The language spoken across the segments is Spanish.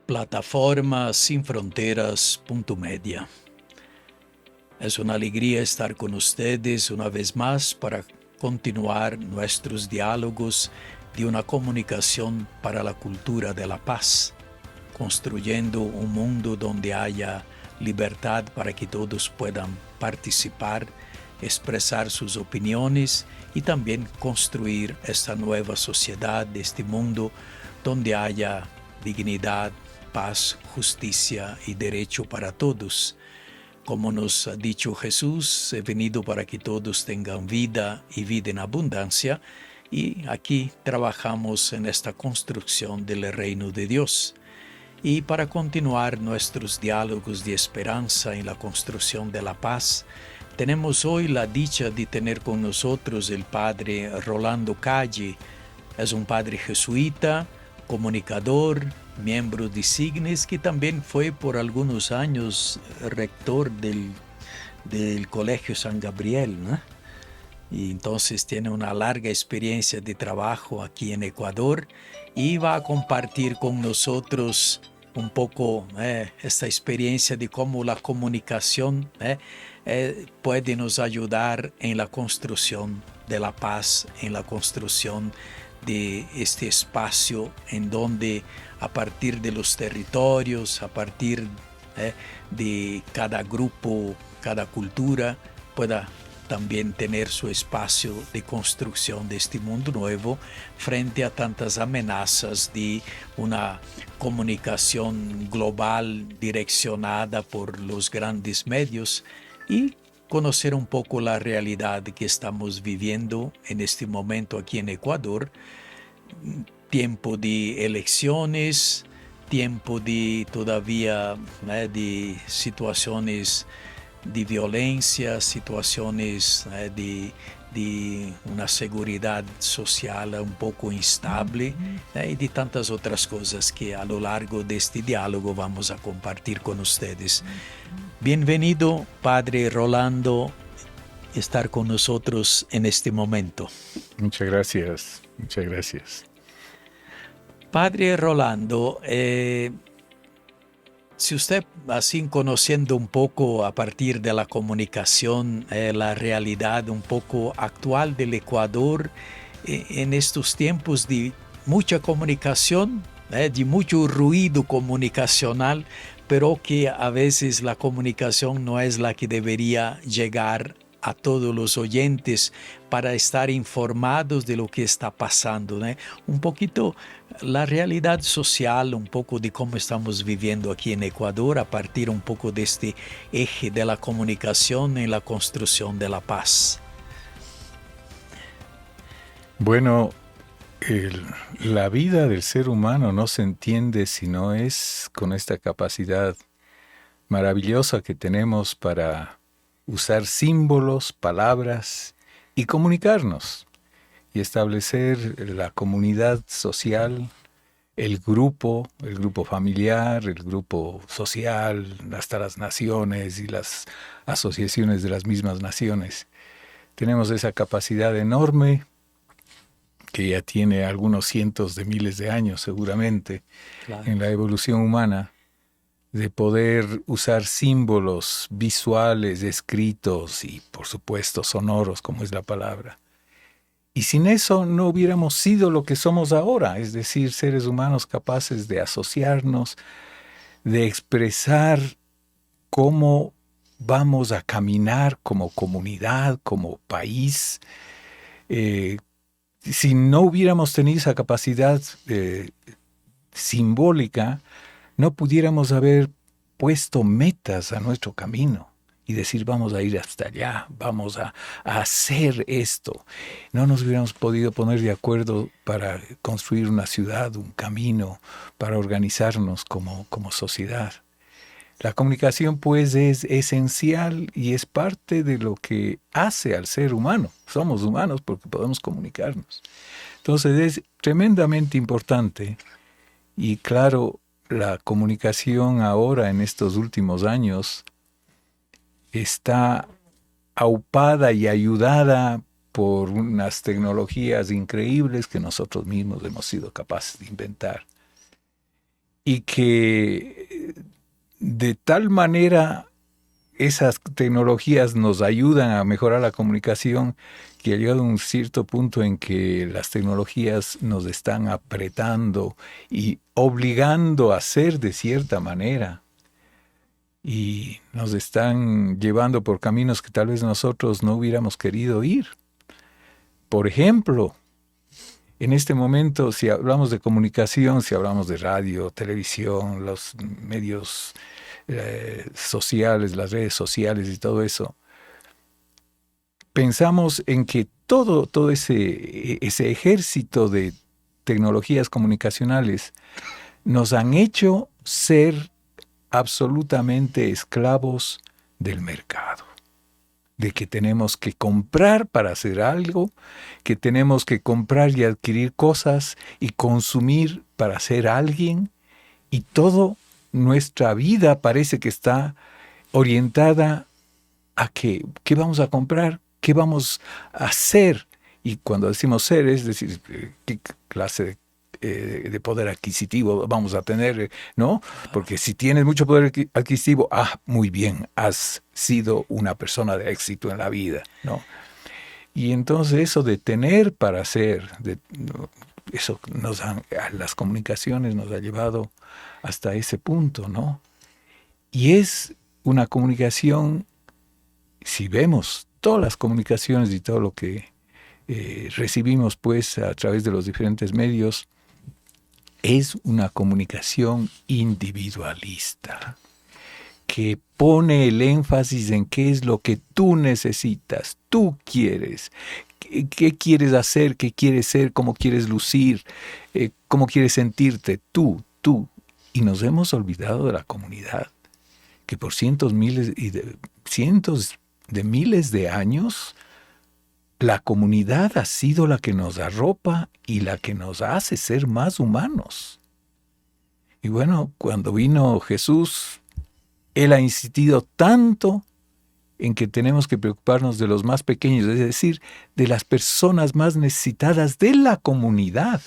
Plataforma Sin Fronteras Media. Es una alegría estar con ustedes una vez más para continuar nuestros diálogos de una comunicación para la cultura de la paz, construyendo un mundo donde haya libertad para que todos puedan participar, expresar sus opiniones y también construir esta nueva sociedad, este mundo donde haya dignidad, paz, justicia y derecho para todos. Como nos ha dicho Jesús, he venido para que todos tengan vida y vida en abundancia, y aquí trabajamos en esta construcción del reino de Dios. Y para continuar nuestros diálogos de esperanza en la construcción de la paz, tenemos hoy la dicha de tener con nosotros el padre Rolando Calle. Es un padre jesuita, comunicador, miembro de Signes, que también fue por algunos años rector del Colegio San Gabriel, ¿no? Y entonces tiene una larga experiencia de trabajo aquí en Ecuador y va a compartir con nosotros un poco esta experiencia de cómo la comunicación puede nos ayudar en la construcción de la paz, en la construcción de este espacio en donde a partir de los territorios, a partir de cada grupo, cada cultura, pueda también tener su espacio de construcción de este mundo nuevo frente a tantas amenazas de una comunicación global direccionada por los grandes medios, y conocer un poco la realidad que estamos viviendo en este momento aquí en Ecuador. Tiempo de elecciones, tiempo de todavía de situaciones de violencia, situaciones de una seguridad social un poco instable, y de tantas otras cosas que a lo largo de este diálogo vamos a compartir con ustedes. Bienvenido, Padre Rolando, estar con nosotros en este momento. Muchas gracias, muchas gracias. Padre Rolando, si usted, así conociendo un poco a partir de la comunicación, la realidad un poco actual del Ecuador, en estos tiempos de mucha comunicación, de mucho ruido comunicacional, pero que a veces la comunicación no es la que debería llegar a todos los oyentes para estar informados de lo que está pasando, ¿no? Un poquito la realidad social, un poco de cómo estamos viviendo aquí en Ecuador a partir un poco de este eje de la comunicación en la construcción de la paz. Bueno, la vida del ser humano no se entiende si no es con esta capacidad maravillosa que tenemos para usar símbolos, palabras y comunicarnos y establecer la comunidad social, el grupo familiar, el grupo social, hasta las naciones y las asociaciones de las mismas naciones. Tenemos esa capacidad enorme que ya tiene algunos cientos de miles de años seguramente, claro, en la evolución humana, de poder usar símbolos visuales, escritos y, por supuesto, sonoros, como es la palabra. Y sin eso no hubiéramos sido lo que somos ahora, es decir, seres humanos capaces de asociarnos, de expresar cómo vamos a caminar como comunidad, como país. Si no hubiéramos tenido esa capacidad simbólica, no pudiéramos haber puesto metas a nuestro camino y decir vamos a ir hasta allá, vamos a hacer esto. No nos hubiéramos podido poner de acuerdo para construir una ciudad, un camino, para organizarnos como sociedad. La comunicación pues es esencial y es parte de lo que hace al ser humano. Somos humanos porque podemos comunicarnos. Entonces es tremendamente importante y claro, la comunicación ahora en estos últimos años está aupada y ayudada por unas tecnologías increíbles que nosotros mismos hemos sido capaces de inventar. y que de tal manera esas tecnologías nos ayudan a mejorar la comunicación, que ha llegado a un cierto punto en que las tecnologías nos están apretando y obligando a ser de cierta manera. Y nos están llevando por caminos que tal vez nosotros no hubiéramos querido ir. Por ejemplo, en este momento, si hablamos de comunicación, si hablamos de radio, televisión, los medios sociales, las redes sociales y todo eso, pensamos en que todo ese ejército de tecnologías comunicacionales nos han hecho ser absolutamente esclavos del mercado, de que tenemos que comprar para hacer algo, que tenemos que comprar y adquirir cosas y consumir para ser alguien, y todo nuestra vida parece que está orientada a qué vamos a comprar, qué vamos a hacer. Y cuando decimos ser, es decir, qué clase de poder adquisitivo vamos a tener, ¿no? Porque si tienes mucho poder adquisitivo, muy bien, has sido una persona de éxito en la vida, ¿no? Y entonces eso de tener para ser, eso las comunicaciones nos ha llevado hasta ese punto, ¿no? Y es una comunicación, si vemos todas las comunicaciones y todo lo que recibimos pues a través de los diferentes medios, es una comunicación individualista, que pone el énfasis en qué es lo que tú necesitas, tú quieres, qué quieres hacer, qué quieres ser, cómo quieres lucir, cómo quieres sentirte, tú. Y nos hemos olvidado de la comunidad, que por cientos de miles de años, la comunidad ha sido la que nos arropa y la que nos hace ser más humanos. Y bueno, cuando vino Jesús, Él ha insistido tanto en que tenemos que preocuparnos de los más pequeños, es decir, de las personas más necesitadas de la comunidad,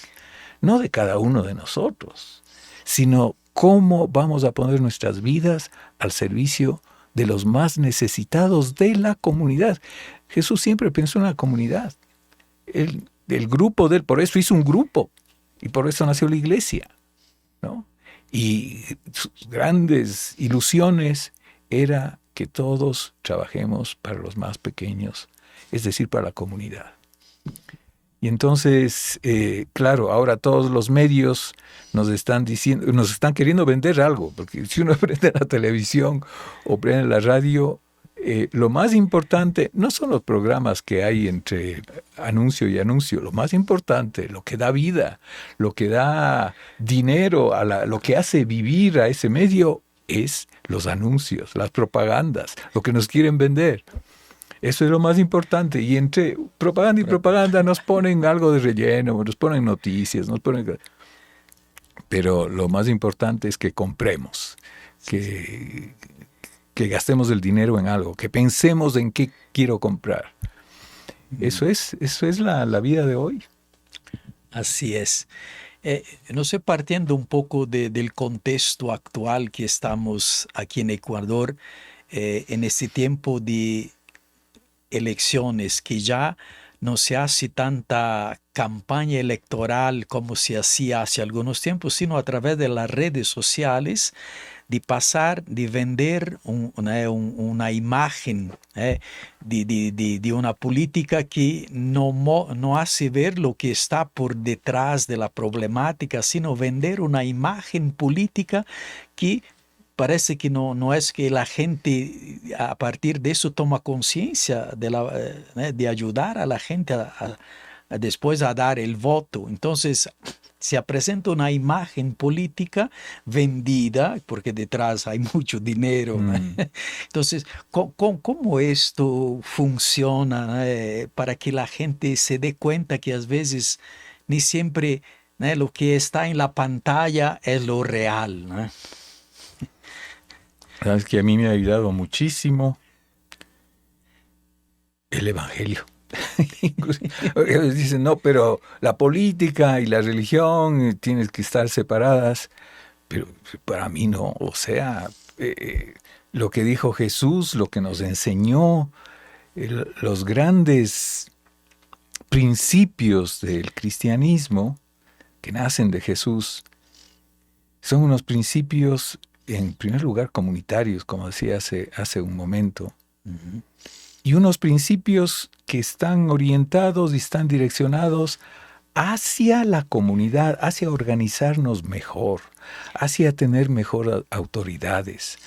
no de cada uno de nosotros, sino cómo vamos a poner nuestras vidas al servicio de los más necesitados de la comunidad. Jesús siempre pensó en la comunidad. El grupo de Él, por eso hizo un grupo, y por eso nació la iglesia, ¿no? Y sus grandes ilusiones era que todos trabajemos para los más pequeños, es decir, para la comunidad. Y entonces, claro, ahora todos los medios nos están diciendo, nos están queriendo vender algo, porque si uno prende la televisión o prende la radio, lo más importante no son los programas que hay entre anuncio y anuncio. Lo más importante, lo que da vida, lo que da dinero, lo que hace vivir a ese medio, es los anuncios, las propagandas, lo que nos quieren vender. Eso es lo más importante. Y entre propaganda y propaganda nos ponen algo de relleno, nos ponen noticias, pero lo más importante es que compremos, que gastemos el dinero en algo, que pensemos en qué quiero comprar. Eso es la vida de hoy. Así es. No sé, partiendo un poco del contexto actual que estamos aquí en Ecuador, en este tiempo de elecciones, que ya no se hace tanta campaña electoral como se hacía hace algunos tiempos, sino a través de las redes sociales, de pasar, de vender una imagen de una política que no hace ver lo que está por detrás de la problemática, sino vender una imagen política que parece que no es que la gente a partir de eso toma conciencia de ayudar a la gente después a dar el voto. Entonces se presenta una imagen política vendida, porque detrás hay mucho dinero. Entonces, ¿cómo esto funciona para que la gente se dé cuenta que a veces ni siempre lo que está en la pantalla es lo real, ¿no? Sabes que a mí me ha ayudado muchísimo el Evangelio. Ellos dicen, no, pero la política y la religión tienen que estar separadas. pero para mí no. O sea, lo que dijo Jesús, lo que nos enseñó, los grandes principios del cristianismo que nacen de Jesús, son unos principios, en primer lugar, comunitarios, como decía hace un momento, y unos principios que están orientados y están direccionados hacia la comunidad, hacia organizarnos mejor, hacia tener mejor autoridades.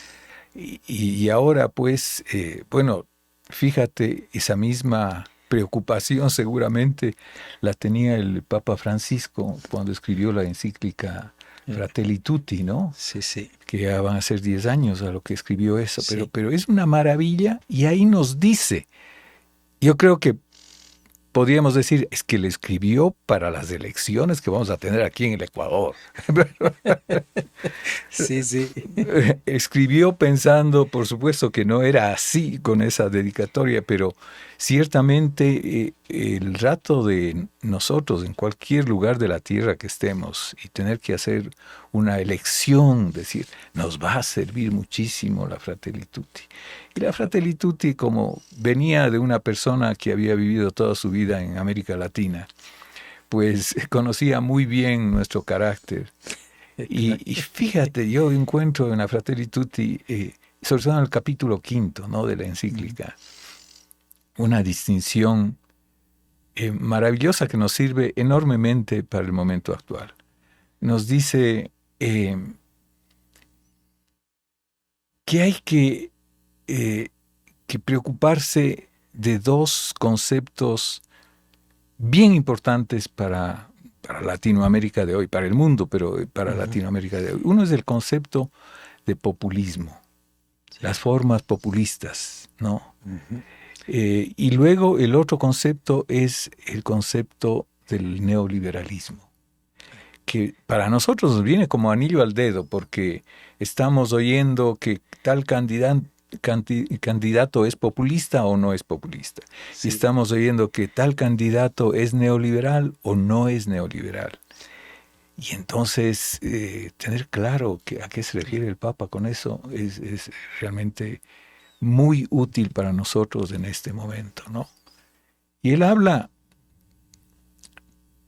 Y ahora, pues, bueno, fíjate, esa misma preocupación seguramente la tenía el Papa Francisco cuando escribió la encíclica Fratelli Tutti, ¿no? Sí, sí. Que ya van a ser 10 años a lo que escribió eso, Sí. pero es una maravilla, y ahí nos dice, yo creo que podríamos decir, es que le escribió para las elecciones que vamos a tener aquí en el Ecuador. Sí, sí. Escribió pensando, por supuesto que no era así con esa dedicatoria, pero ciertamente el rato de nosotros en cualquier lugar de la tierra que estemos y tener que hacer una elección, decir, nos va a servir muchísimo la Fratelli Tutti. Y la Fratelli Tutti, como venía de una persona que había vivido toda su vida en América Latina, pues conocía muy bien nuestro carácter. Y fíjate, yo encuentro en la Fratelli Tutti, sobre todo en el capítulo 5, ¿no?, de la encíclica, una distinción maravillosa que nos sirve enormemente para el momento actual. Nos dice que hay que preocuparse de dos conceptos bien importantes para Latinoamérica de hoy, para el mundo, pero para Latinoamérica de hoy. Uno es el concepto de populismo, las formas populistas, ¿no? Y luego el otro concepto es el concepto del neoliberalismo, que para nosotros nos viene como anillo al dedo, porque estamos oyendo que tal candidato es populista o no es populista. Sí. Y estamos oyendo que tal candidato es neoliberal o no es neoliberal. Y entonces tener claro a qué se refiere el Papa con eso es realmente muy útil para nosotros en este momento, ¿no? Y él habla,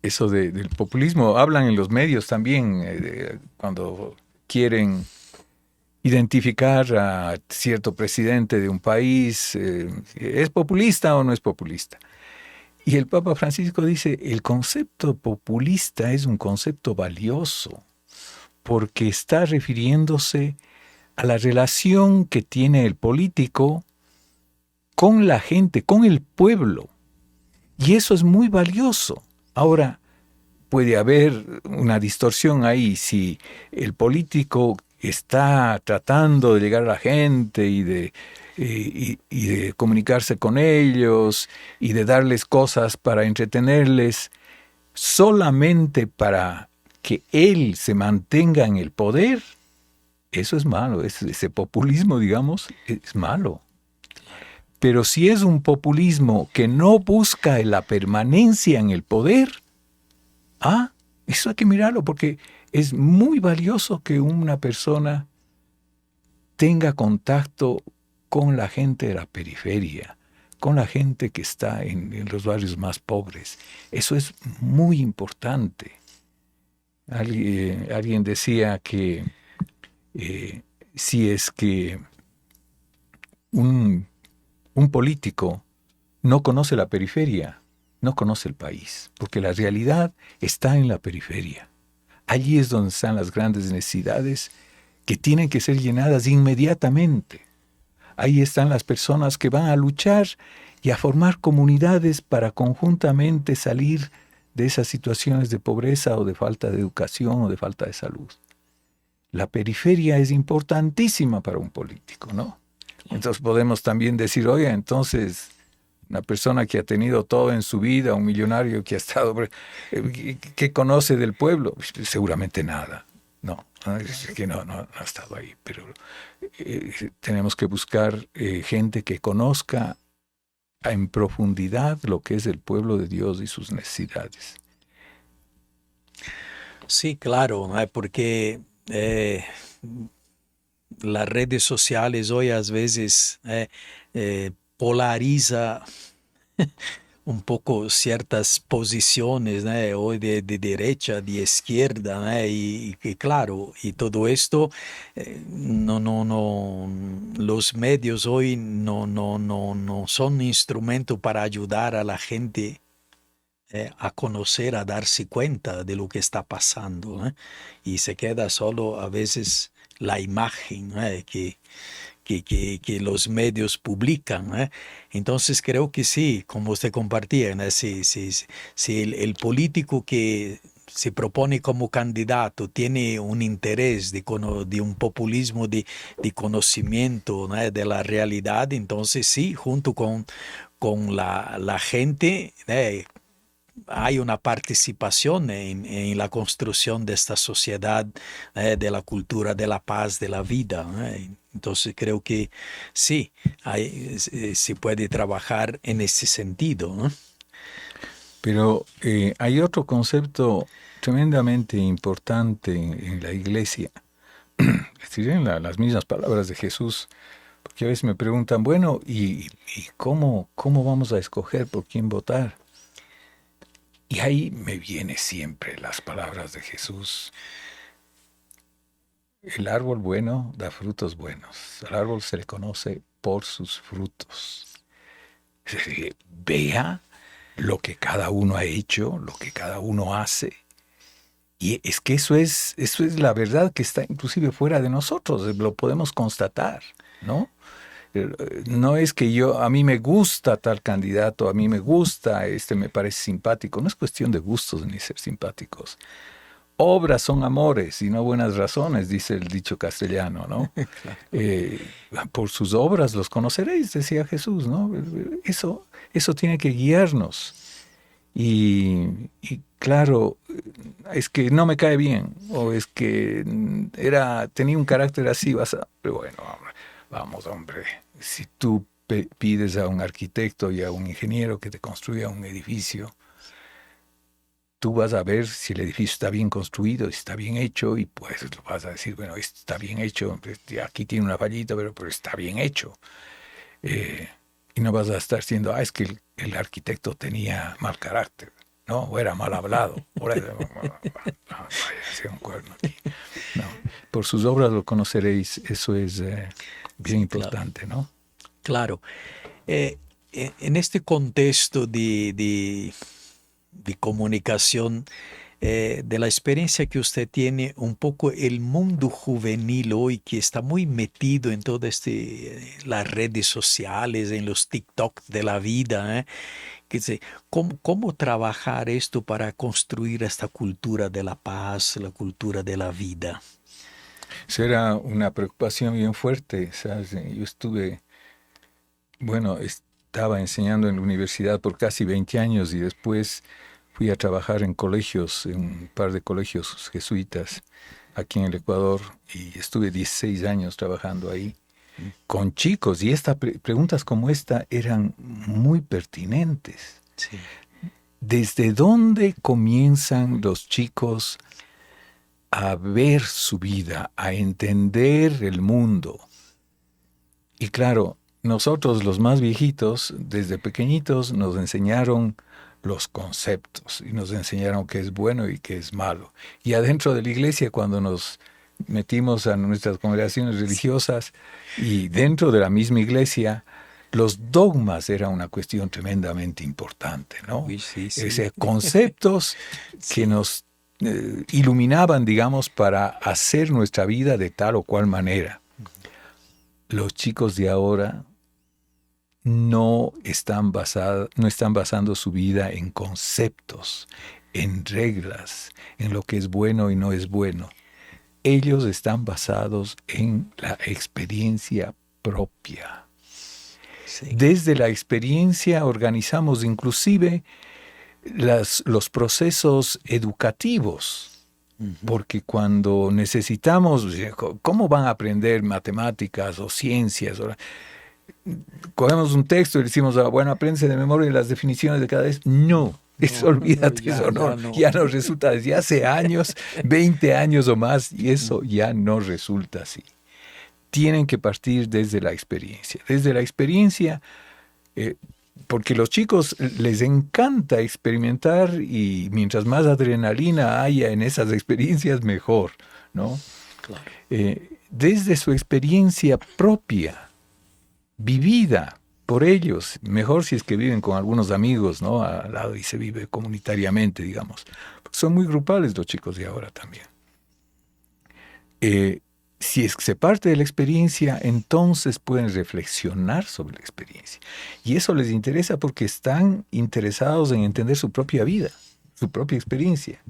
eso del populismo, hablan en los medios también, cuando quieren identificar a cierto presidente de un país, ¿es populista o no es populista? Y el Papa Francisco dice, el concepto populista es un concepto valioso, porque está refiriéndose a la relación que tiene el político con la gente, con el pueblo. Y eso es muy valioso. Ahora, puede haber una distorsión ahí si el político está tratando de llegar a la gente y de comunicarse con ellos y de darles cosas para entretenerles solamente para que él se mantenga en el poder. Eso es malo, ese populismo, digamos, es malo. Pero si es un populismo que no busca la permanencia en el poder, eso hay que mirarlo, porque es muy valioso que una persona tenga contacto con la gente de la periferia, con la gente que está en los barrios más pobres. Eso es muy importante. Alguien decía que si es que un político no conoce la periferia, no conoce el país, porque la realidad está en la periferia. Allí es donde están las grandes necesidades que tienen que ser llenadas inmediatamente. Ahí están las personas que van a luchar y a formar comunidades para conjuntamente salir de esas situaciones de pobreza o de falta de educación o de falta de salud. La periferia es importantísima para un político, ¿no? Entonces podemos también decir, oye, entonces una persona que ha tenido todo en su vida, un millonario que ha estado, ¿qué conoce del pueblo? Seguramente nada, no, es que no ha estado ahí, pero tenemos que buscar gente que conozca en profundidad lo que es el pueblo de Dios y sus necesidades. Sí, claro, porque eh, las redes sociales hoy a veces polariza un poco ciertas posiciones, ¿no? Hoy de derecha, de izquierda, ¿no? Y claro, y todo esto, no, los medios hoy no son instrumento para ayudar a la gente a conocer, a darse cuenta de lo que está pasando, ¿eh? Y se queda solo a veces la imagen, ¿eh? Que los medios publican, ¿eh? Entonces creo que sí, como usted compartía, ¿no? Si el político que se propone como candidato tiene un interés de un populismo de conocimiento, ¿no? De la realidad, entonces sí, junto con la gente, hay una participación en la construcción de esta sociedad, de la cultura, de la paz, de la vida. Entonces creo que sí, se puede trabajar en ese sentido, ¿no? Pero hay otro concepto tremendamente importante en la iglesia. Es decir, en las mismas palabras de Jesús, porque a veces me preguntan, bueno, ¿y cómo vamos a escoger por quién votar? Y ahí me vienen siempre las palabras de Jesús. El árbol bueno da frutos buenos. Al árbol se le conoce por sus frutos. Es decir, vea lo que cada uno ha hecho, lo que cada uno hace. Y es que eso es la verdad que está inclusive fuera de nosotros, lo podemos constatar, ¿no? No es que a mí me gusta tal candidato, a mí me gusta, me parece simpático. No es cuestión de gustos ni ser simpáticos. Obras son amores y no buenas razones, dice el dicho castellano, ¿no? Claro. Por sus obras los conoceréis, decía Jesús, ¿no? Eso tiene que guiarnos. Y claro, es que no me cae bien, o es que tenía un carácter así, pero bueno, vamos, hombre, si tú pides a un arquitecto y a un ingeniero que te construya un edificio, tú vas a ver si el edificio está bien construido, si está bien hecho, y pues vas a decir, bueno, esto está bien hecho, aquí tiene una fallita, pero está bien hecho. Y no vas a estar diciendo, es que el arquitecto tenía mal carácter, ¿no? O era mal hablado. Vaya a hacer un cuerno aquí. No. Por sus obras lo conoceréis, eso es bien importante, ¿no? Claro. En este contexto de comunicación, de la experiencia que usted tiene, un poco el mundo juvenil hoy que está muy metido en todas las redes sociales, en los TikTok de la vida, ¿cómo trabajar esto para construir esta cultura de la paz, la cultura de la vida? Eso era una preocupación bien fuerte, ¿sabes? Yo estaba enseñando en la universidad por casi 20 años y después fui a trabajar en colegios, en un par de colegios jesuitas aquí en el Ecuador, y estuve 16 años trabajando ahí con chicos, y preguntas como esta eran muy pertinentes. Sí. ¿Desde dónde comienzan los chicos a ver su vida, a entender el mundo? Y claro, nosotros los más viejitos, desde pequeñitos, nos enseñaron los conceptos y nos enseñaron qué es bueno y qué es malo. Y adentro de la iglesia, cuando nos metimos a nuestras congregaciones religiosas y dentro de la misma iglesia, los dogmas eran una cuestión tremendamente importante, ¿no? Uy, sí. Conceptos que nos iluminaban, digamos, para hacer nuestra vida de tal o cual manera. Los chicos de ahora no están basando su vida en conceptos, en reglas, en lo que es bueno y no es bueno. Ellos están basados en la experiencia propia. Sí. Desde la experiencia organizamos inclusive los procesos educativos. Porque cuando necesitamos, ¿cómo van a aprender matemáticas o ciencias? Cogemos un texto y decimos, bueno, apréndense de memoria las definiciones de cada vez. No, Eso, No, no, olvídate, eso no, ya no. ya no resulta desde hace años, 20 años o más, y eso ya no resulta así. Tienen que partir desde la experiencia. Desde la experiencia, eh, porque los chicos les encanta experimentar y mientras más adrenalina haya en esas experiencias, mejor, ¿no? Claro. Desde su experiencia propia, vivida por ellos, mejor si es que viven con algunos amigos, ¿no? Al lado y se vive comunitariamente, digamos. Son muy grupales los chicos de ahora también. Si es que se parte de la experiencia, entonces pueden reflexionar sobre la experiencia. Y eso les interesa porque están interesados en entender su propia vida, su propia experiencia.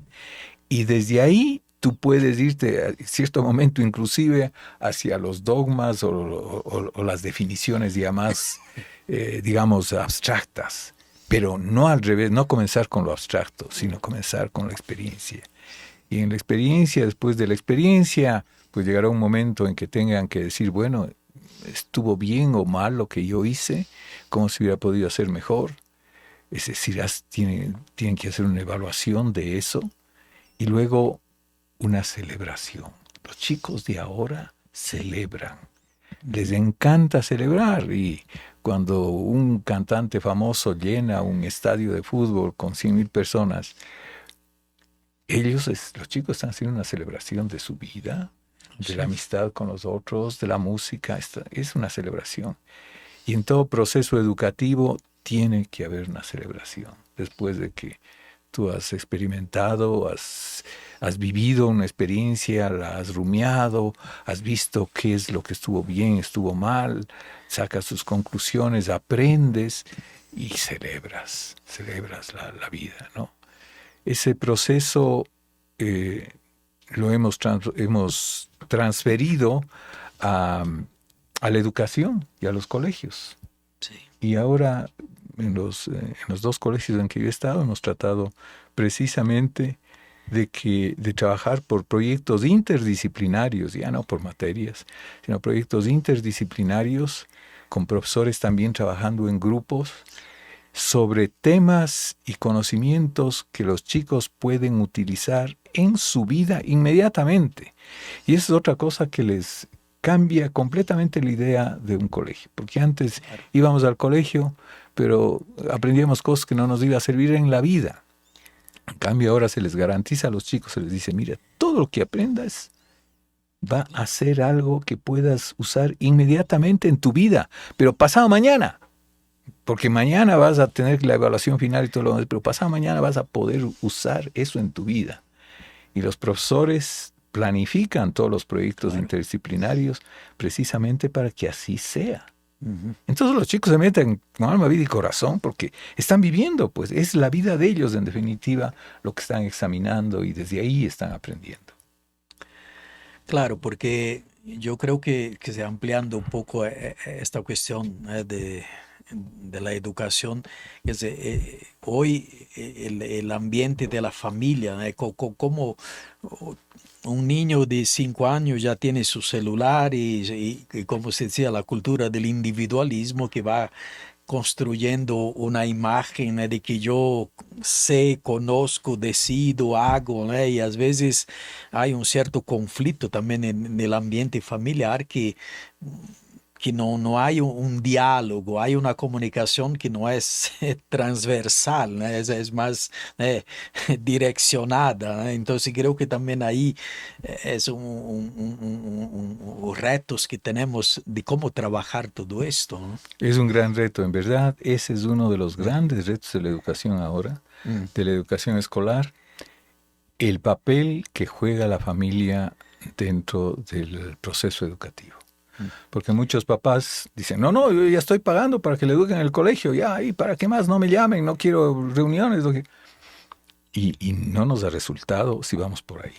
Y desde ahí tú puedes irte a cierto momento inclusive hacia los dogmas o las definiciones ya más, digamos, abstractas. Pero no al revés, no comenzar con lo abstracto, sino comenzar con la experiencia. Y en la experiencia, después de la experiencia, pues llegará un momento en que tengan que decir, bueno, ¿estuvo bien o mal lo que yo hice? ¿Cómo se hubiera podido hacer mejor? Es decir, tienen que hacer una evaluación de eso y luego una celebración. Los chicos de ahora celebran. Les encanta celebrar y cuando un cantante famoso llena un estadio de fútbol con 100,000 personas, los chicos están haciendo una celebración de su vida, de la amistad con los otros, de la música. Es una celebración. Y en todo proceso educativo tiene que haber una celebración. Después de que tú has experimentado, has vivido una experiencia, la has rumiado, has visto qué es lo que estuvo bien, estuvo mal, sacas tus conclusiones, aprendes y celebras la vida, ¿no? Ese proceso lo hemos transferido a la educación y a los colegios. Sí. Y ahora en los dos colegios en que yo he estado hemos tratado precisamente de trabajar por proyectos interdisciplinarios, ya no por materias, sino proyectos interdisciplinarios con profesores también trabajando en grupos sobre temas y conocimientos que los chicos pueden utilizar en su vida inmediatamente. Y esa es otra cosa que les cambia completamente la idea de un colegio. Porque antes íbamos al colegio, pero aprendíamos cosas que no nos iban a servir en la vida. En cambio, ahora se les garantiza a los chicos, se les dice, mira, todo lo que aprendas va a ser algo que puedas usar inmediatamente en tu vida, pero pasado mañana. Porque mañana vas a tener la evaluación final y todo lo demás, pero pasado mañana vas a poder usar eso en tu vida. Y los profesores planifican todos los proyectos interdisciplinarios precisamente para que así sea. Entonces los chicos se meten con alma, vida y corazón porque están viviendo, pues es la vida de ellos en definitiva lo que están examinando y desde ahí están aprendiendo. Claro, porque yo creo que se ampliando un poco esta cuestión de la educación, hoy el ambiente de la familia, como un niño de 5 años ya tiene su celular y como se decía, la cultura del individualismo que va construyendo una imagen de que yo sé, conozco, decido, hago, y a veces hay un cierto conflicto también en el ambiente familiar que no hay un diálogo, hay una comunicación que no es transversal, es más direccionada. Entonces creo que también ahí es un retos que tenemos de cómo trabajar todo esto, ¿no? Es un gran reto, en verdad. Ese es uno de los grandes retos de la educación ahora, de la educación escolar, el papel que juega la familia dentro del proceso educativo. Porque muchos papás dicen, no, yo ya estoy pagando para que le eduquen en el colegio, ya, ¿y para qué más? No me llamen, no quiero reuniones. Y no nos da resultado si vamos por ahí.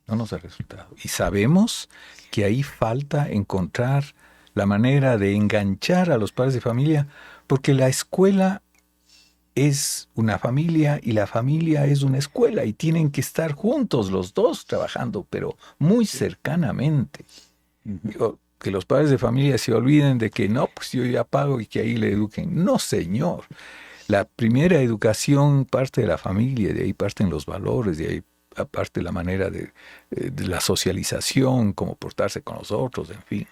No nos da resultado. Y sabemos que ahí falta encontrar la manera de enganchar a los padres de familia, porque la escuela es una familia y la familia es una escuela y tienen que estar juntos los dos trabajando, pero muy cercanamente. Digo, que los padres de familia se olviden de que no, pues yo ya pago y que ahí le eduquen. No, señor. La primera educación parte de la familia, de ahí parten los valores, de ahí aparte la manera de la socialización, cómo portarse con los otros, en fin.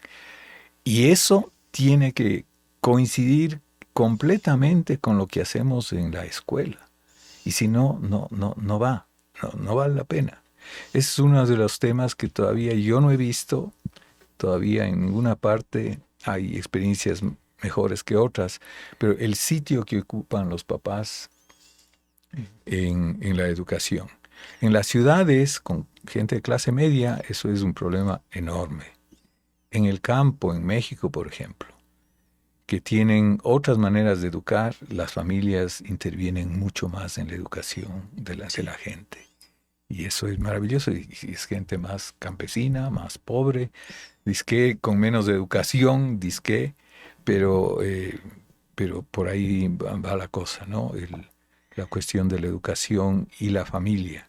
Y eso tiene que coincidir completamente con lo que hacemos en la escuela. Y si no, no va, no vale la pena. Ese es uno de los temas que todavía yo no he visto, todavía en ninguna parte hay experiencias mejores que otras, pero el sitio que ocupan los papás en la educación. En las ciudades, con gente de clase media, eso es un problema enorme. En el campo, en México, por ejemplo, que tienen otras maneras de educar, las familias intervienen mucho más en la educación de la gente. Y eso es maravilloso. Y es gente más campesina, más pobre, disque con menos educación, disque, pero, pero por ahí va la cosa, ¿no? La cuestión de la educación y la familia.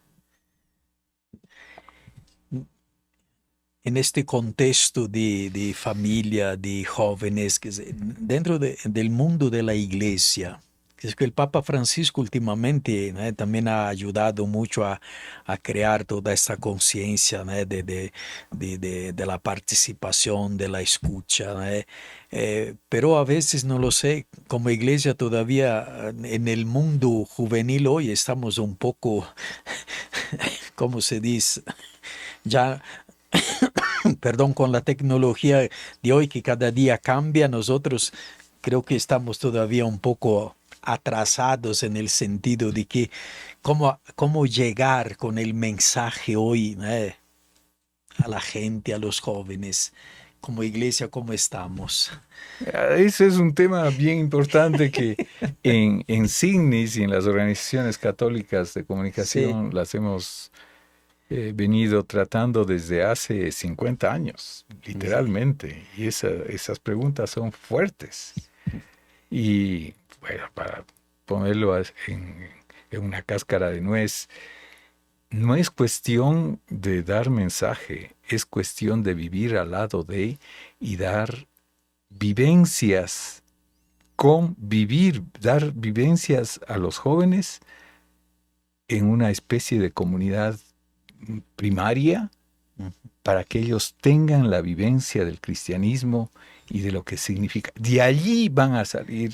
En este contexto de familia, de jóvenes, dentro del mundo de la iglesia, es que el Papa Francisco últimamente, ¿no?, también ha ayudado mucho a crear toda esta conciencia, ¿no?, de la participación, de la escucha, ¿no? Pero a veces, no lo sé, como iglesia todavía en el mundo juvenil hoy estamos un poco, ¿cómo se dice? Ya perdón, con la tecnología de hoy que cada día cambia, nosotros creo que estamos todavía un poco atrasados en el sentido de que cómo llegar con el mensaje hoy, a la gente, a los jóvenes, como iglesia, cómo estamos. Ese es un tema bien importante que en Signis y en las organizaciones católicas de comunicación Sí. las hemos venido tratando desde hace 50 años, literalmente. Y esas preguntas son fuertes. Y bueno, para ponerlo en una cáscara de nuez, no es cuestión de dar mensaje, es cuestión de vivir al lado de y dar vivencias, convivir, dar vivencias a los jóvenes en una especie de comunidad primaria para que ellos tengan la vivencia del cristianismo y de lo que significa. De allí van a salir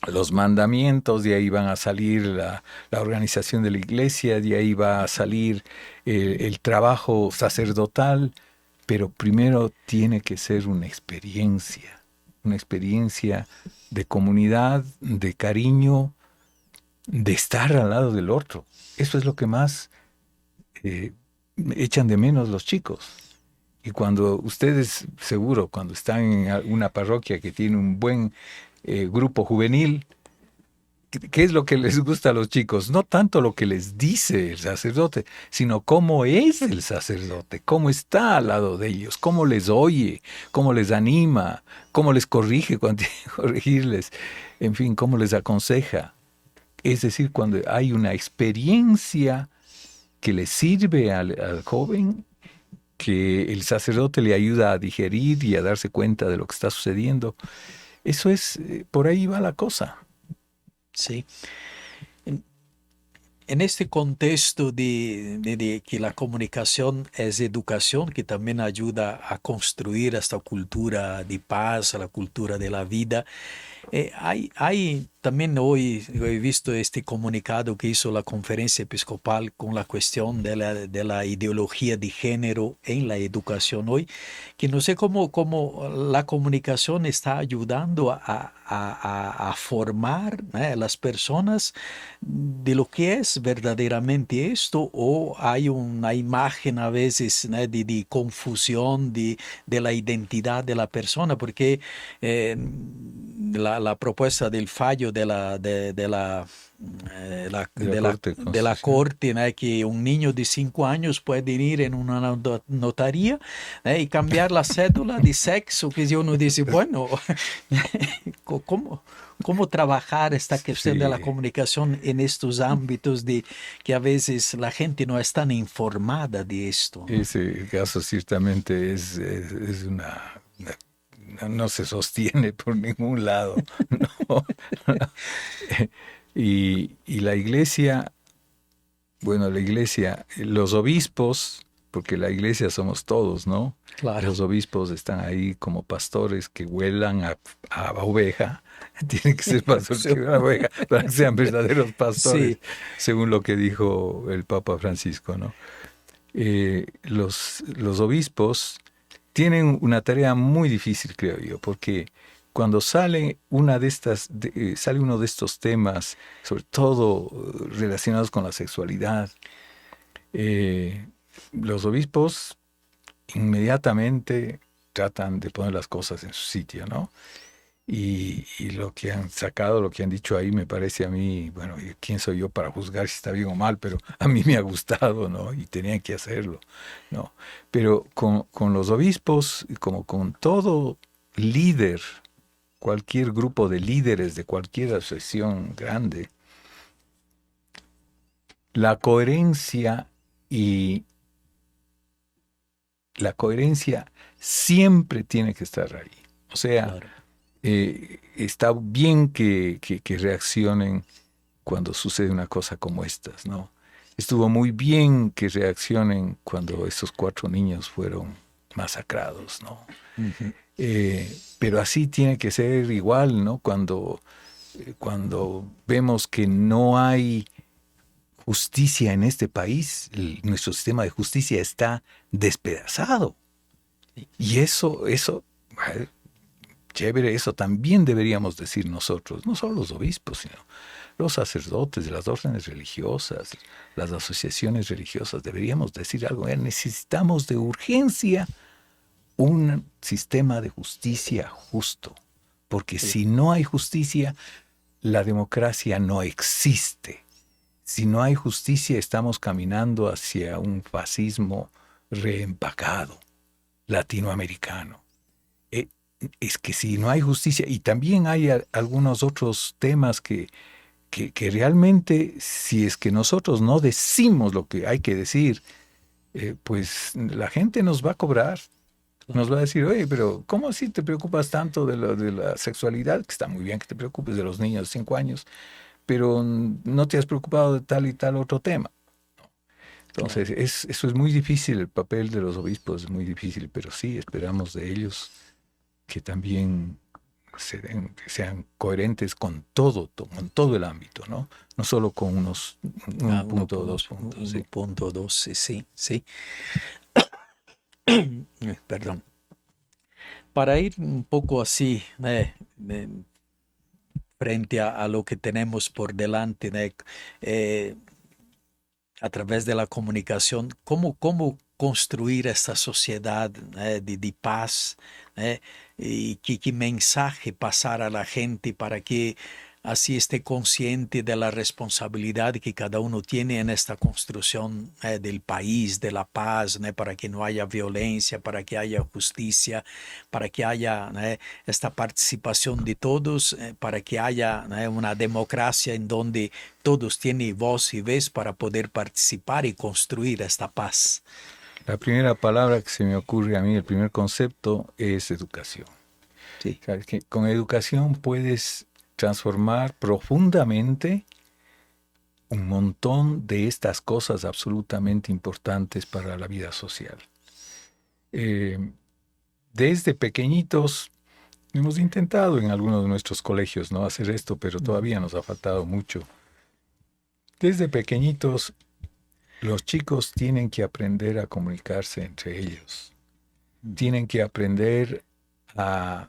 los mandamientos, de ahí van a salir la organización de la iglesia, de ahí va a salir el trabajo sacerdotal, pero primero tiene que ser una experiencia de comunidad, de cariño, de estar al lado del otro. Eso es lo que más echan de menos los chicos. Y cuando ustedes, seguro, cuando están en una parroquia que tiene un buen grupo juvenil, ¿qué es lo que les gusta a los chicos? No tanto lo que les dice el sacerdote, sino cómo es el sacerdote, cómo está al lado de ellos, cómo les oye, cómo les anima, cómo les corrige cuando tiene que corregirles, en fin, cómo les aconseja. Es decir, cuando hay una experiencia que le sirve al joven, que el sacerdote le ayuda a digerir y a darse cuenta de lo que está sucediendo. Eso es, por ahí va la cosa. Sí. En este contexto de que la comunicación es educación, que también ayuda a construir esta cultura de paz, la cultura de la vida, hay también hoy he visto este comunicado que hizo la conferencia episcopal con la cuestión de la ideología de género en la educación hoy, que no sé cómo la comunicación está ayudando a formar a las personas de lo que es verdaderamente esto, o hay una imagen a veces de confusión de la identidad de la persona, porque la propuesta del fallo de la corte, ¿no?, que un niño de 5 años puede ir en una notaría y cambiar la cédula de sexo, que uno dice, bueno, ¿cómo trabajar esta cuestión de la comunicación en estos ámbitos de que a veces la gente no es tan informada de esto, ¿no? Ese caso ciertamente es no se sostiene por ningún lado. ¿No? Y la iglesia, bueno, la iglesia, los obispos, porque la iglesia somos todos, ¿no? Claro. Los obispos están ahí como pastores que huelan a oveja. Tienen que ser pastores que huelan a oveja para que sean verdaderos pastores, Sí, según lo que dijo el Papa Francisco, ¿no? Los obispos tienen una tarea muy difícil, creo yo, porque cuando sale sale uno de estos temas, sobre todo relacionados con la sexualidad, eh, los obispos inmediatamente tratan de poner las cosas en su sitio, ¿no? Y lo que han sacado, lo que han dicho ahí, me parece a mí, bueno, ¿quién soy yo para juzgar si está bien o mal? Pero a mí me ha gustado, ¿no? Y tenían que hacerlo, ¿no? Pero con los obispos, como con todo líder, cualquier grupo de líderes de cualquier asociación grande, la coherencia y la coherencia siempre tiene que estar ahí. O sea, claro. está bien que reaccionen cuando sucede una cosa como estas, ¿no? Estuvo muy bien que reaccionen cuando esos 4 niños fueron masacrados, ¿no? Ujú. Pero así tiene que ser igual, ¿no? Cuando vemos que no hay justicia en este país, nuestro sistema de justicia está despedazado. Y eso, chévere, eso también deberíamos decir nosotros, no solo los obispos, sino los sacerdotes de las órdenes religiosas, las asociaciones religiosas, deberíamos decir algo. Necesitamos de urgencia un sistema de justicia justo, porque Sí, si no hay justicia, la democracia no existe. Si no hay justicia, estamos caminando hacia un fascismo reempacado, latinoamericano. Eh, es que si no hay justicia, y también hay algunos otros temas que realmente, si es que nosotros no decimos lo que hay que decir, pues la gente nos va a cobrar. Nos claro. va a decir, oye, pero ¿cómo así te preocupas tanto de la sexualidad? Que está muy bien que te preocupes de los niños de 5 años, pero no te has preocupado de tal y tal otro tema. Claro. Entonces, eso es muy difícil, el papel de los obispos es muy difícil, pero sí esperamos de ellos que también que sean coherentes con todo el ámbito, ¿no? No solo con un Ah, punto o 2 puntos, sí. 1.2, sí, sí, sí. Perdón. Para ir un poco así, eh, frente a lo que tenemos por delante, eh, a través de la comunicación, cómo construir esta sociedad de paz, y qué mensaje pasar a la gente para que así esté consciente de la responsabilidad que cada uno tiene en esta construcción del país, de la paz, para que no haya violencia, para que haya justicia, para que haya esta participación de todos, para que haya una democracia en donde todos tienen voz y vez para poder participar y construir esta paz. La primera palabra que se me ocurre a mí, el primer concepto, es educación. Sí, ¿Sabes? Que con educación puedes transformar profundamente un montón de estas cosas absolutamente importantes para la vida social. Eh, desde pequeñitos hemos intentado en algunos de nuestros colegios no hacer esto, pero todavía nos ha faltado mucho. Desde pequeñitos los chicos tienen que aprender a comunicarse entre ellos, tienen que aprender a,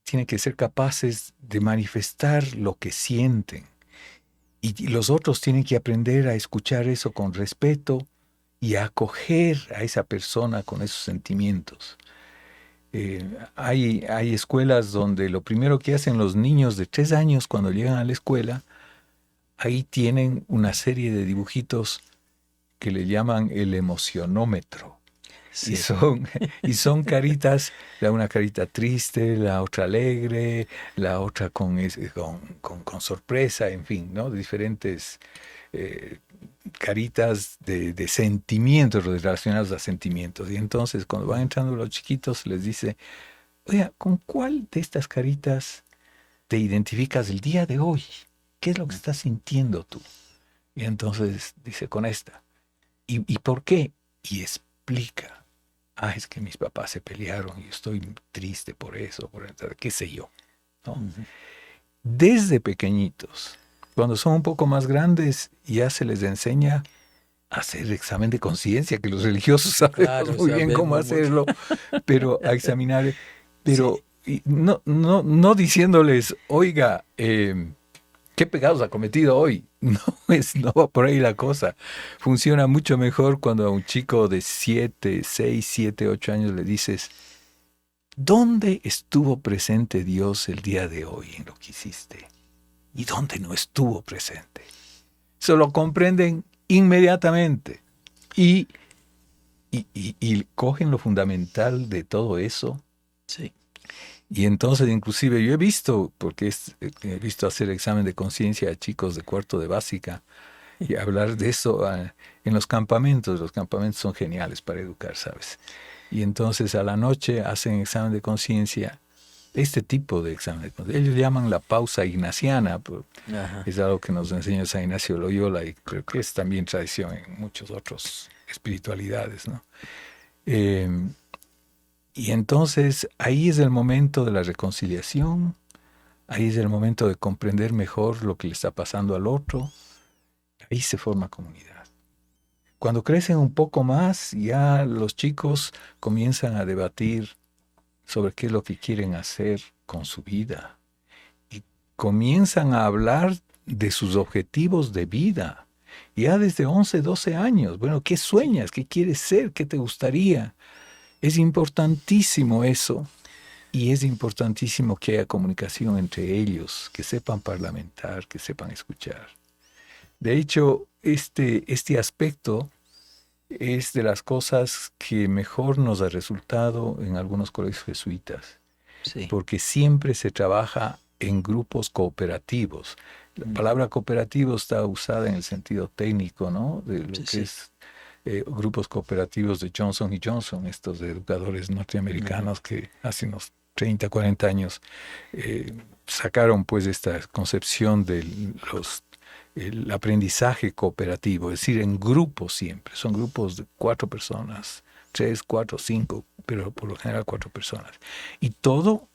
tienen que ser capaces de manifestar lo que sienten. Y los otros tienen que aprender a escuchar eso con respeto y a acoger a esa persona con esos sentimientos. Hay escuelas donde lo primero que hacen los niños de 3 años cuando llegan a la escuela, ahí tienen una serie de dibujitos que le llaman el emocionómetro. Y sí, son, y son caritas, una carita triste, la otra alegre, la otra con sorpresa, en fin, ¿no? Diferentes eh, caritas de sentimientos relacionados a sentimientos. Y entonces cuando van entrando los chiquitos les dice, oiga, ¿con cuál de estas caritas te identificas el día de hoy? ¿Qué es lo que estás sintiendo tú? Y entonces dice, con esta. ¿Y por qué? Y explica. Ah, es que mis papás se pelearon y estoy triste por eso, qué sé yo, ¿no? Desde pequeñitos, cuando son un poco más grandes, ya se les enseña a hacer examen de conciencia, que los religiosos sabemos Claro, muy bien cómo sabemos mucho. hacerlo, pero a examinar, Sí, pero no diciéndoles, oiga, ¿qué pecados ha cometido hoy? No va por ahí la cosa. Funciona mucho mejor cuando a un chico de 7, 6, 7, 8 años le dices, ¿dónde estuvo presente Dios el día de hoy en lo que hiciste? ¿Y dónde no estuvo presente? Eso lo comprenden inmediatamente y, y cogen lo fundamental de todo eso. sí. Y entonces, inclusive, yo he visto, porque he visto hacer examen de conciencia a chicos de cuarto de básica y hablar de eso en los campamentos. Los campamentos son geniales para educar, ¿sabes? Y entonces a la noche hacen examen de conciencia, este tipo de examen de conciencia. Ellos llaman la pausa ignaciana, Ajá. es algo que nos enseña San Ignacio Loyola y creo que es también tradición en muchas otras espiritualidades, ¿no? Eh, y entonces ahí es el momento de la reconciliación, ahí es el momento de comprender mejor lo que le está pasando al otro, ahí se forma comunidad. Cuando crecen un poco más, ya los chicos comienzan a debatir sobre qué es lo que quieren hacer con su vida y comienzan a hablar de sus objetivos de vida. Ya desde 11, 12 años, bueno, ¿qué sueñas? ¿Qué quieres ser? ¿Qué te gustaría? Es importantísimo eso. Y es importantísimo que haya comunicación entre ellos, que sepan parlamentar, que sepan escuchar. De hecho, este aspecto es de las cosas que mejor nos ha resultado en algunos colegios jesuitas, Sí. porque siempre se trabaja en grupos cooperativos. La palabra cooperativo está usada en el sentido técnico, ¿no? De lo Sí, que sí. es grupos cooperativos de Johnson y Johnson, estos de educadores Ujú. norteamericanos que hace unos 30, 40 años sacaron pues esta concepción de el aprendizaje cooperativo, es decir, en grupos siempre, son grupos de 4 personas, 3, 4, 5, pero por lo general 4 personas. Y todo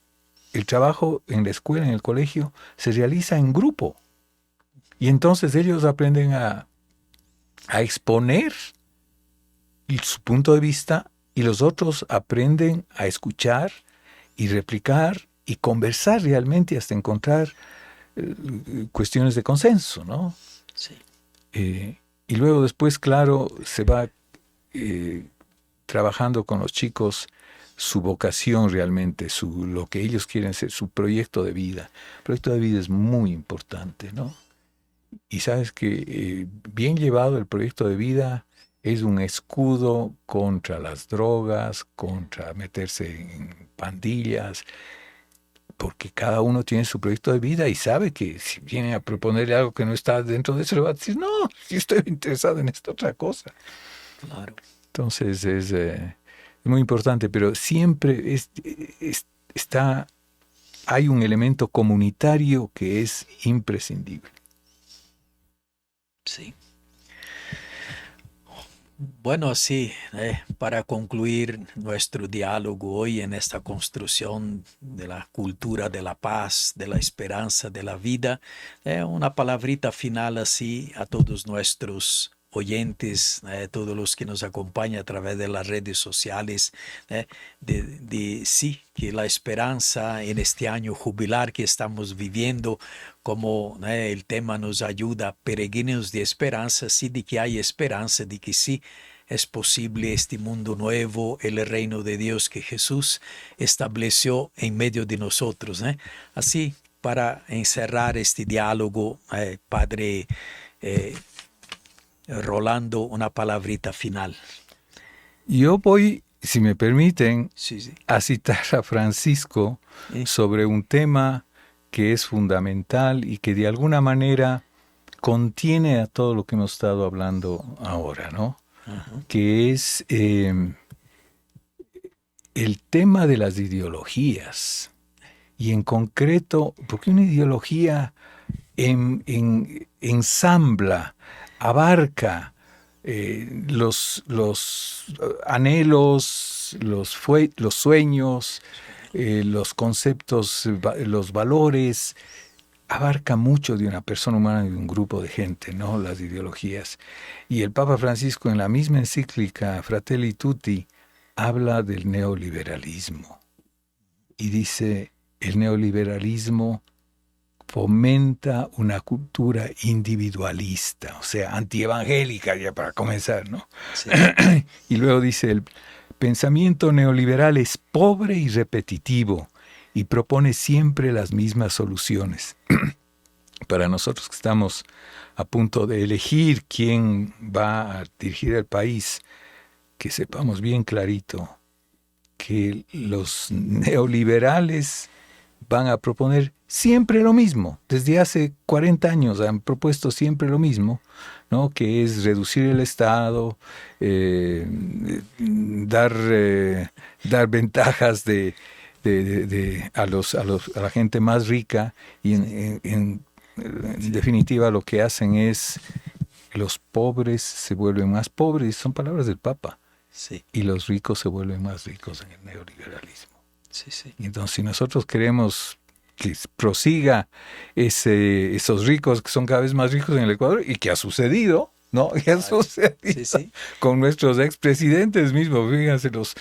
el trabajo en la escuela, en el colegio, se realiza en grupo. Y entonces ellos aprenden a exponer su punto de vista y los otros aprenden a escuchar y replicar y conversar realmente hasta encontrar cuestiones de consenso, ¿no? Sí. Eh, y luego después, claro, se va eh, trabajando con los chicos su vocación realmente, lo que ellos quieren ser, su proyecto de vida. El proyecto de vida es muy importante, ¿no? Y sabes que bien llevado el proyecto de vida es un escudo contra las drogas, contra meterse en pandillas, porque cada uno tiene su proyecto de vida y sabe que si viene a proponerle algo que no está dentro de eso, le va a decir, no, yo estoy interesado en esta otra cosa. Claro. Entonces es muy importante, pero siempre está, hay un elemento comunitario que es imprescindible. Sí. Bueno, sí, para concluir nuestro diálogo hoy en esta construcción de la cultura de la paz, de la esperanza, de la vida, una palabrita final así a todos nuestros oyentes, todos los que nos acompañan a través de las redes sociales, de sí, que la esperanza en este año jubilar que estamos viviendo, como el tema nos ayuda, peregrinos de esperanza, sí, de que hay esperanza, de que sí es posible este mundo nuevo, el reino de Dios que Jesús estableció en medio de nosotros. Así, para encerrar este diálogo, Padre Rolando, una palabrita final. Yo voy, si me permiten, Sí, sí. a citar a Francisco sobre un tema que es fundamental y que de alguna manera contiene a todo lo que hemos estado hablando ahora, ¿no? Ajá. Que es el tema de las ideologías, y en concreto, porque una ideología ensambla, abarca los anhelos, los sueños, los conceptos, los valores, abarca mucho de una persona humana y de un grupo de gente, ¿no? Las ideologías. Y el Papa Francisco, en la misma encíclica Fratelli Tutti, habla del neoliberalismo. Y dice, el neoliberalismo fomenta una cultura individualista, o sea, antievangélica, ya para comenzar, ¿no? Sí. Y luego dice, el pensamiento neoliberal es pobre y repetitivo y propone siempre las mismas soluciones. Para nosotros que estamos a punto de elegir quién va a dirigir el país, que sepamos bien clarito que los neoliberales van a proponer siempre lo mismo. Desde hace 40 años han propuesto siempre lo mismo, ¿no? Que es reducir el Estado, dar ventajas a la gente más rica, y en definitiva lo que hacen es los pobres se vuelven más pobres, son palabras del Papa, sí. Y los ricos se vuelven más ricos en el neoliberalismo. Sí, sí. Entonces, si nosotros queremos que prosiga esos ricos que son cada vez más ricos en el Ecuador, y que ha sucedido, ¿no? Y ha sucedido, sí, sí, con nuestros expresidentes mismos. Fíjense, los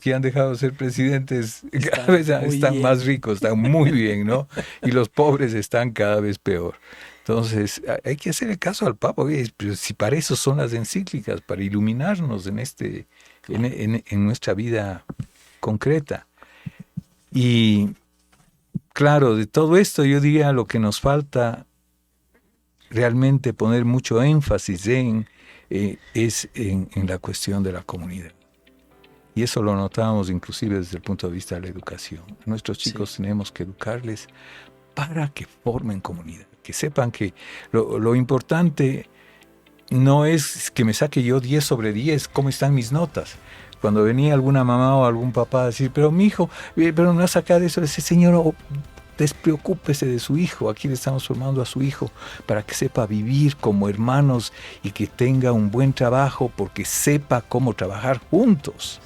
que han dejado de ser presidentes cada vez están más ricos, están muy bien, ¿no? Y los pobres están cada vez peor. Entonces, hay que hacer el caso al Papa. Pero si para eso son las encíclicas, para iluminarnos en nuestra vida concreta. Y claro, de todo esto yo diría lo que nos falta realmente poner mucho énfasis es en la cuestión de la comunidad. Y eso lo notábamos inclusive desde el punto de vista de la educación. A nuestros chicos tenemos que educarles para que formen comunidad, que sepan que lo importante no es que me saque yo 10 sobre 10, cómo están mis notas. Cuando venía alguna mamá o algún papá a decir, pero mi hijo, pero no ha sacado eso, ese señor, despreocúpese de su hijo. Aquí le estamos formando a su hijo para que sepa vivir como hermanos y que tenga un buen trabajo, porque sepa cómo trabajar juntos.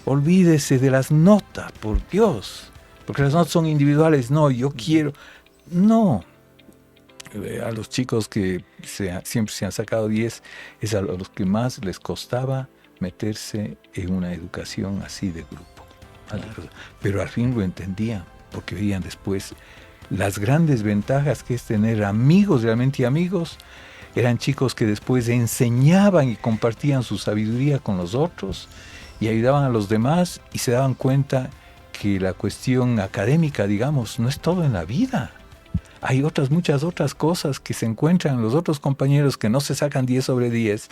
Olvídese de las notas, por Dios, porque las notas son individuales. No, yo quiero. No. A los chicos que siempre se han sacado 10, es a los que más les costaba meterse en una educación así de grupo. Pero al fin lo entendían, porque veían después las grandes ventajas que es tener amigos, realmente amigos. Eran chicos que después enseñaban y compartían su sabiduría con los otros y ayudaban a los demás, y se daban cuenta que la cuestión académica, digamos, no es todo en la vida. Hay muchas otras cosas que se encuentran en los otros compañeros que no se sacan 10 sobre 10,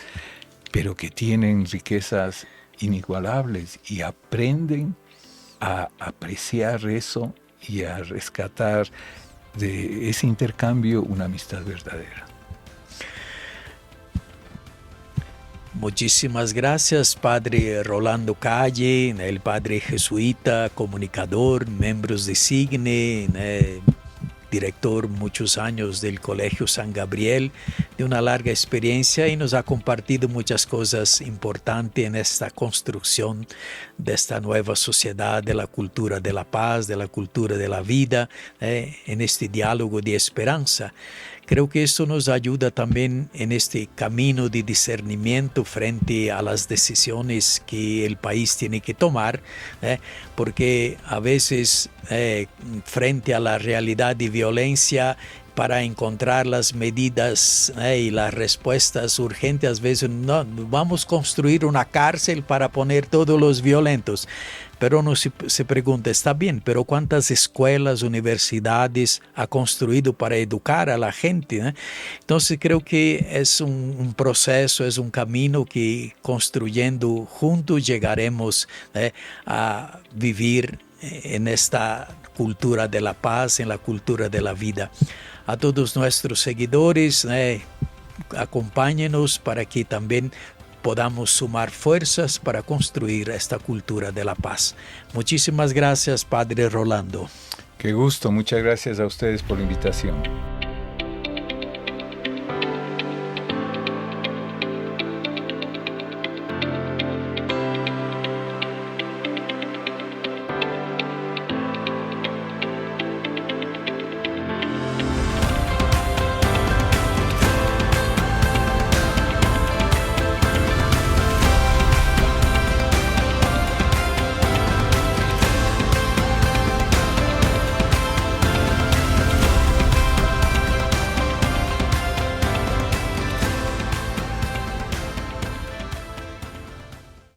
pero que tienen riquezas inigualables, y aprenden a apreciar eso y a rescatar de ese intercambio una amistad verdadera. Muchísimas gracias, Padre Rolando Calle, el padre jesuita, comunicador, miembros de SIGNE, director muchos años del Colegio San Gabriel, de una larga experiencia, y nos ha compartido muchas cosas importantes en esta construcción de esta nueva sociedad, de la cultura de la paz, de la cultura de la vida, en este diálogo de esperanza. Creo que esto nos ayuda también en este camino de discernimiento frente a las decisiones que el país tiene que tomar, porque a veces frente a la realidad de violencia, para encontrar las medidas y las respuestas urgentes, a veces no vamos a construir una cárcel para poner todos los violentos. Pero uno se pregunta, está bien, pero ¿cuántas escuelas, universidades ha construido para educar a la gente? Entonces creo que es un proceso, es un camino que construyendo juntos llegaremos a vivir en esta cultura de la paz, en la cultura de la vida. A todos nuestros seguidores, acompáñenos para que también podamos sumar fuerzas para construir esta cultura de la paz. Muchísimas gracias, Padre Rolando. Qué gusto, muchas gracias a ustedes por la invitación.